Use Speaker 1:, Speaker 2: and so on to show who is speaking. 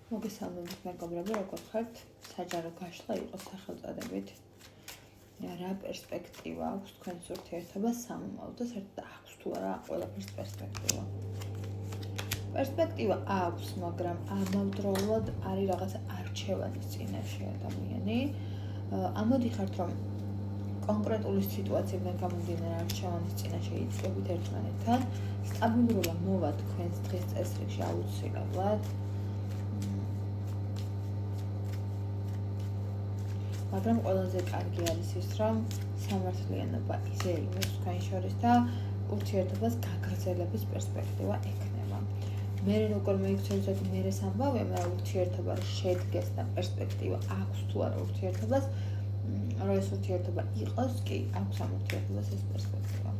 Speaker 1: მოგესალმებით მეგობრებო, როგორ ხართ? საჯარო გაშლა იყო სახელწოდებით. რა პერსპექტივა აქვს თქვენს ურთიერთობას სამომავლოდ და საერთოდ აქვს თუ არა ყველაფერს პერსპექტივა? პერსპექტივა აქვს, მაგრამ ამავდროულად არის რაღაცა არჩევანის წინაშე ადამიანი. ამოდიხართ, რომ კონკრეტული სიტუაციიდან გამომდინარე არჩევანის წინაშე იწყებით ერთმანეთთან, სტაბილურობა მოვა თქვენს დღის წესრიგში აუცილებლად. მაგრამ ყველაზე კარგი არის ის, რომ სამართლიანობა იზეიმებს თქვენ შორის და ურთიერთობას გაგრძელების პერსპექტივა ექნება. მე როგორ მეიქცევს, ότι მე ეს ამბავია, მაგრამ ურთიერთობა შედგეს და პერსპექტივა აქვს თუ არა ურთიერთობას, რომ ეს ურთიერთობა იყოს, კი აქვს ამ ურთიერთობას ეს პერსპექტივა.